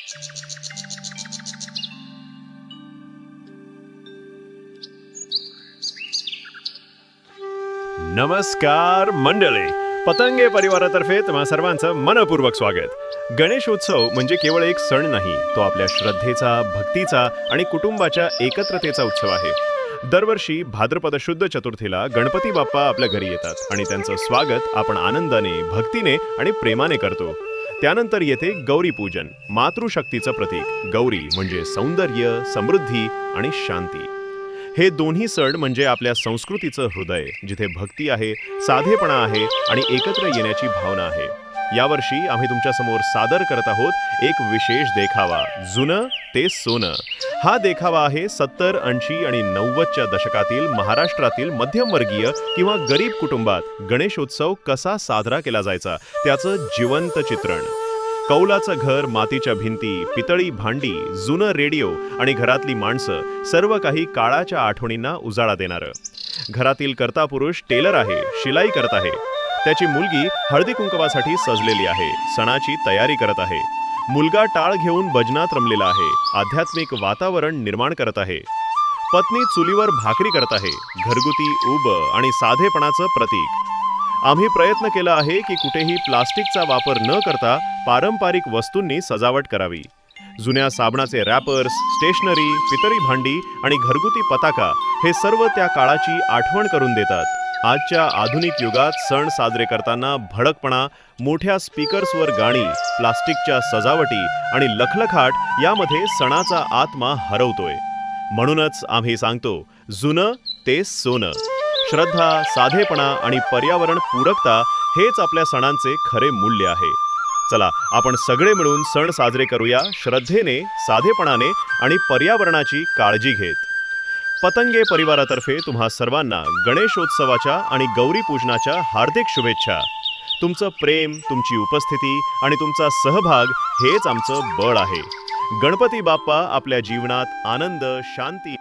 नमस्कार मंडळी, पतंगे परिवारातर्फे तुम्हा सर्वांचं मनपूर्वक स्वागत. गणेशोत्सव म्हणजे केवळ एक सण नाही, तो आपल्या श्रद्धेचा, भक्तीचा आणि कुटुंबाच्या एकत्रतेचा उत्सव आहे. दरवर्षी भाद्रपद शुद्ध चतुर्थीला गणपती बाप्पा आपल्या घरी येतात आणि त्यांचं स्वागत आपण आनंदाने, भक्तीने आणि प्रेमाने करतो. त्यानंतर येते गौरी पूजन, मातृशक्तीचं प्रतीक. गौरी म्हणजे सौंदर्य, समृद्धी आणि शांती. हे दोन्ही सण म्हणजे आपल्या संस्कृतीचं हृदय, जिथे भक्ती आहे, साधेपणा आहे आणि एकत्र येण्याची भावना आहे. यावर्षी आम्ही तुमच्यासमोर सादर करत आहोत एक विशेष देखावा, जुनं ते सोनं. हा देखावा आहे 70, 80 आणि 90च्या दशकातील महाराष्ट्रातील मध्यमवर्गीय किंवा गरीब कुटुंबात गणेशोत्सव कसा साजरा केला जायचा त्याचं जिवंत चित्रण. कौलाचं घर, मातीच्या भिंती, पितळी भांडी, जुनं रेडिओ आणि घरातली माणसं, सर्व काही काळाच्या आठवणींना उजाळा देणारं. घरातील कर्ता पुरुष टेलर आहे, शिलाई करत आहे. त्याची मुलगी हळदी कुंकवासाठी सजलेली आहे, सणाची तयारी करत आहे. मुलगा टाळ घेऊन भजनात रमलेला आहे, आध्यात्मिक वातावरण निर्माण करत आहे. पत्नी चुलीवर भाकरी करत आहे, घरगुती ऊब आणि साधेपणाचं प्रतीक. आम्ही प्रयत्न केला आहे की कुठेही प्लास्टिकचा वापर न करता पारंपरिक वस्तूंनी सजावट करावी. जुन्या साबणाचे रॅपर्स, स्टेशनरी, पितळी भांडी आणि घरगुती पताका हे सर्व त्या काळाची आठवण करून देतात. आजच्या आधुनिक युगात सण साजरे करताना भडकपणा, मोठ्या स्पीकर्सवर गाणी, प्लास्टिकच्या सजावटी आणि लखलखाट यामध्ये सणाचा आत्मा हरवतोय. म्हणूनच आम्ही सांगतो, जुनं ते सोनं. श्रद्धा, साधेपणा आणि पर्यावरण पूरकता हेच आपल्या सणांचे खरे मूल्य आहे. चला, आपण सगळे मिळून सण साजरे करूया श्रद्धेने, साधेपणाने आणि पर्यावरणाची काळजी घेत. पतंगे परिवारातर्फे तुम्हा सर्वांना गणेशोत्सवाच्या आणि गौरी पूजनाच्या हार्दिक शुभेच्छा. तुमचं प्रेम, तुमची उपस्थिती आणि तुमचा सहभाग हेच आमचं बळ आहे. गणपती बाप्पा आपल्या जीवनात आनंद, शांती